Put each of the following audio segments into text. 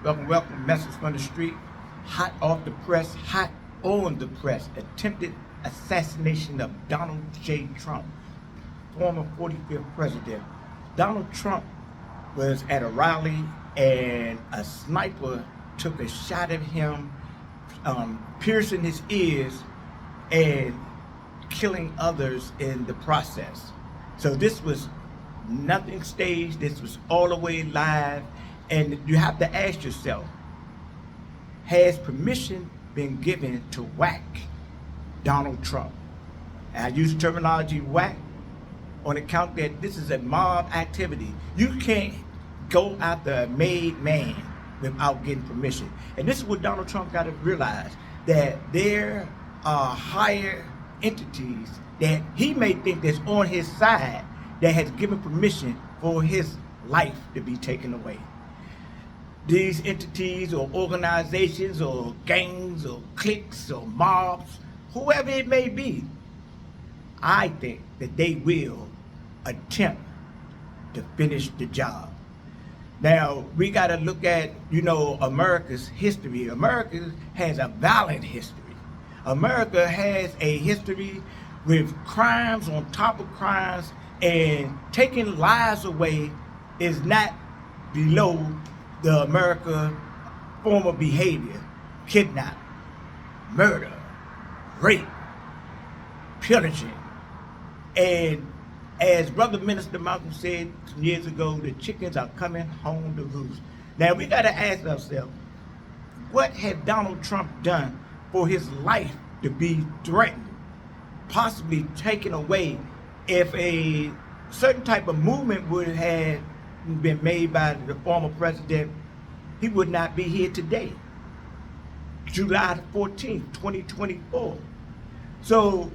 Welcome. Message from the street. Hot off the press, hot on the press. Attempted assassination of Donald J. Trump, former 45th president. Donald Trump was at a rally and a sniper took a shot at him, piercing his ears and killing others in the process. So this was nothing staged. This was all the way live. And you have to ask yourself, has permission been given to whack Donald Trump? And I use terminology whack on account that this is a mob activity. You can't go after a made man without getting permission. And this is what Donald Trump got to realize, that there are higher entities that he may think that's on his side that has given permission for his life to be taken away. These entities or organizations or gangs or cliques or mobs, whoever it may be, I think that they will attempt to finish the job. Now, we got to look at, America's history. America has a violent history. America has a history with crimes on top of crimes, and taking lives away is not below the America form of behavior. Kidnapping, murder, rape, pillaging. And as Brother Minister Malcolm said some years ago, the chickens are coming home to roost. Now we got to ask ourselves, what had Donald Trump done for his life to be threatened, possibly taken away? If a certain type of movement would have been made by the former president, he would not be here today, July 14th, 2024. So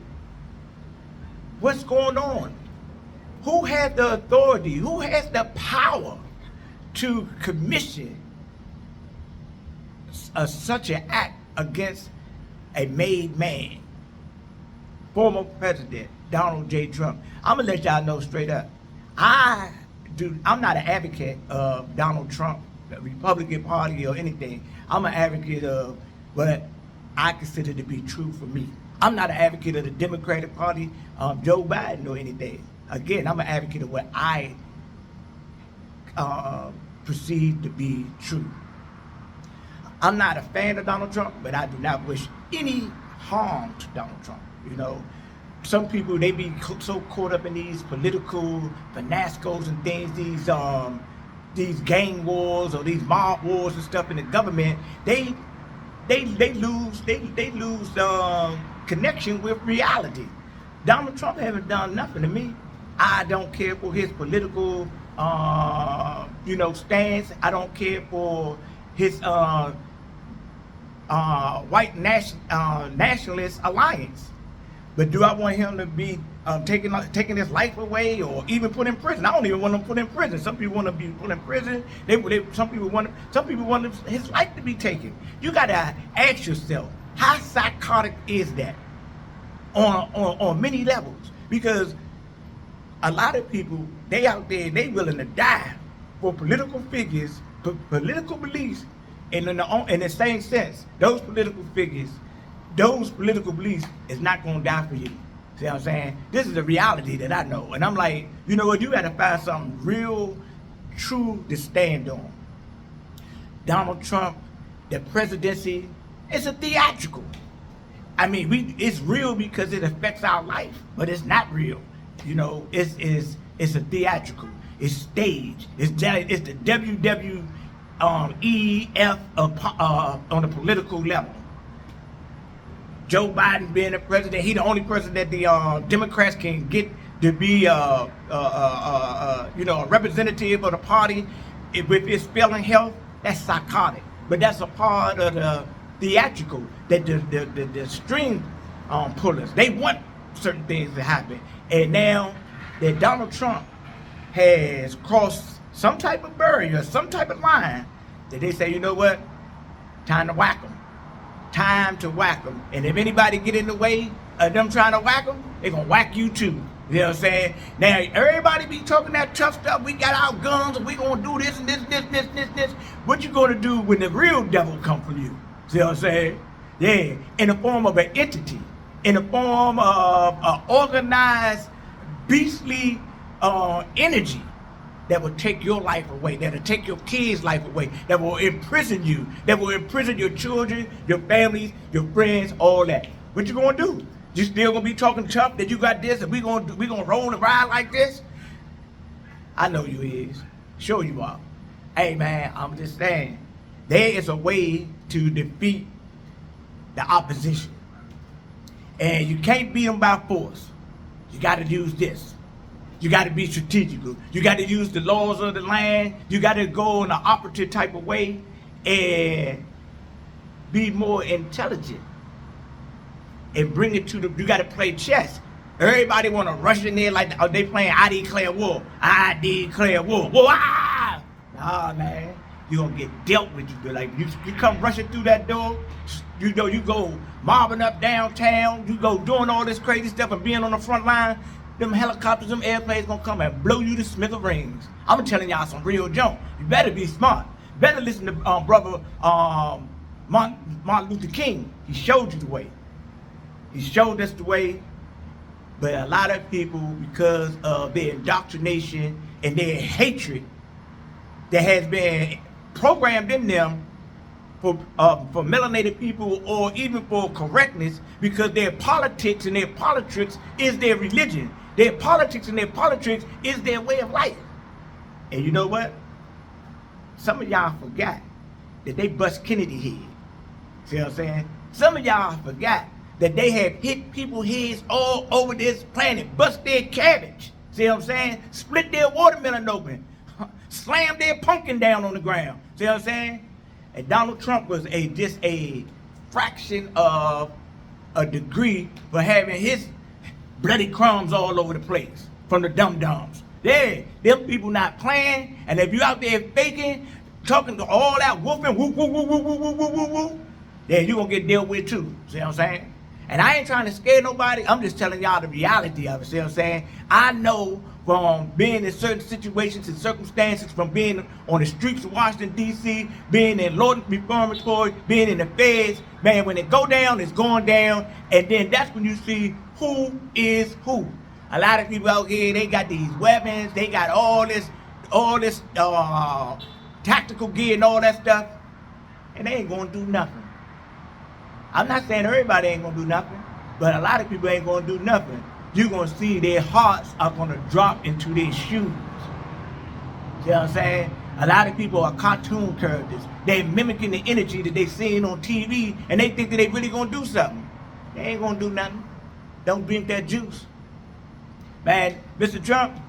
what's going on? Who has the authority? Who has the power to commission such an act against a made man, former president Donald J. Trump? I'm gonna let y'all know straight up, I'm not an advocate of Donald Trump, the Republican Party, or anything. I'm an advocate of what I consider to be true for me. I'm not an advocate of the Democratic Party, Joe Biden, or anything. Again, I'm an advocate of what I perceive to be true. I'm not a fan of Donald Trump, but I do not wish any harm to Donald Trump. Some people, they be so caught up in these political fiascos and things, these gang wars or these mob wars and stuff in the government. They lose connection with reality. Donald Trump haven't done nothing to me. I don't care for his political stance. I don't care for his white nationalist alliance. But do I want him to be taking his life away or even put in prison? I don't even want him put in prison. Some people want to be put in prison. Some people want his life to be taken. You got to ask yourself, how psychotic is that on many levels? Because a lot of people, they out there, they willing to die for political figures, political beliefs, and in the same sense, those political figures, those political beliefs is not going to die for you. See what I'm saying? This is the reality that I know. And I'm like, you know what? You got to find something real, true to stand on. Donald Trump, the presidency, it's a theatrical. I mean, it's real because it affects our life, but it's not real. It's a theatrical. It's staged. It's the WWEF on the political level. Joe Biden being the president, he the only president that the Democrats can get to be a representative of the party with his failing health. That's psychotic. But that's a part of the theatrical that the string pullers, they want certain things to happen. And now that Donald Trump has crossed some type of barrier, some type of line, that they say, you know what, time to whack him. Time to whack them. And if anybody get in the way of them trying to whack them, they're going to whack you too. You know what I'm saying? Now, everybody be talking that tough stuff. We got our guns and we gonna do this and this. What you gonna do when the real devil come for you? See what I'm saying? Yeah, in the form of an entity, in the form of an organized, beastly energy that will take your life away, that will take your kids' life away, that will imprison you, that will imprison your children, your families, your friends, all that. What you gonna do? You still gonna be talking tough that you got this and we gonna roll and ride like this? I know you is. Sure you are. Hey man, I'm just saying, there is a way to defeat the opposition. And you can't beat them by force. You gotta use this. You gotta be strategical. You gotta use the laws of the land. You gotta go in an operative type of way and be more intelligent. And bring it to the, you gotta play chess. Everybody wanna rush in there like they playing I declare war. I declare war. Whoa, ah! Nah, man. You're gonna get dealt with. You like you come rushing through that door, you know, you go mobbing up downtown, you go doing all this crazy stuff and being on the front line, them helicopters, them airplanes gonna come and blow you to smithereens. I'm telling y'all some real junk. You better be smart. You better listen to brother Martin Luther King. He showed you the way. He showed us the way, but a lot of people, because of their indoctrination and their hatred that has been programmed in them for melanated people, or even for correctness, because their politics and their politics is their religion. Their politics and their politics is their way of life. And you know what? Some of y'all forgot that they bust Kennedy head. See what I'm saying? Some of y'all forgot that they have hit people's heads all over this planet, bust their cabbage, see what I'm saying? Split their watermelon open, slam their pumpkin down on the ground, see what I'm saying? And Donald Trump was just a fraction of a degree for having his bloody crumbs all over the place from the dum-dums. Yeah, them people not playing, and if you out there faking, talking to all that whooping, whoop, whoop, whoop, whoop, whoop, whoop, whoop, whoop, then you gonna get dealt with too, see what I'm saying? And I ain't trying to scare nobody. I'm just telling y'all the reality of it. See what I'm saying? I know from being in certain situations and circumstances, from being on the streets of Washington, D.C., being in Lawton Reformatory, being in the feds, man, when it go down, it's going down. And then that's when you see who is who. A lot of people out here, they got these weapons. They got all this tactical gear and all that stuff. And they ain't going to do nothing. I'm not saying everybody ain't gonna do nothing, but a lot of people ain't gonna do nothing. You're gonna see their hearts are gonna drop into their shoes. See what I'm saying? A lot of people are cartoon characters. They're mimicking the energy that they seen on TV, and they think that they really gonna do something. They ain't gonna do nothing. Don't drink that juice. Man, Mr. Trump,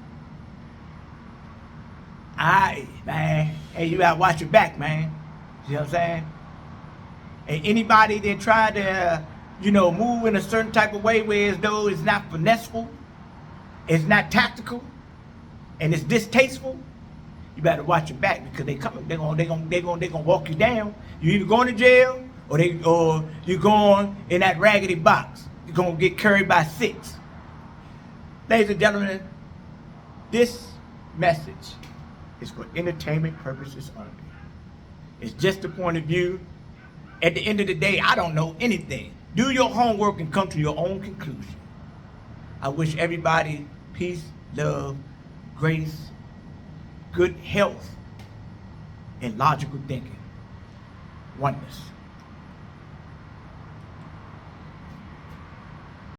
man, hey, you gotta watch your back, man. See what I'm saying? And anybody that try to, move in a certain type of way where as though it's not finesseful, it's not tactical, and it's distasteful, you better watch your back, because they coming. They're gonna walk you down. You either going to jail or you're going in that raggedy box. You're gonna get carried by 6. Ladies and gentlemen, this message is for entertainment purposes only. It's just a point of view. At the end of the day, I don't know anything. Do your homework and come to your own conclusion. I wish everybody peace, love, grace, good health, and logical thinking. Oneness.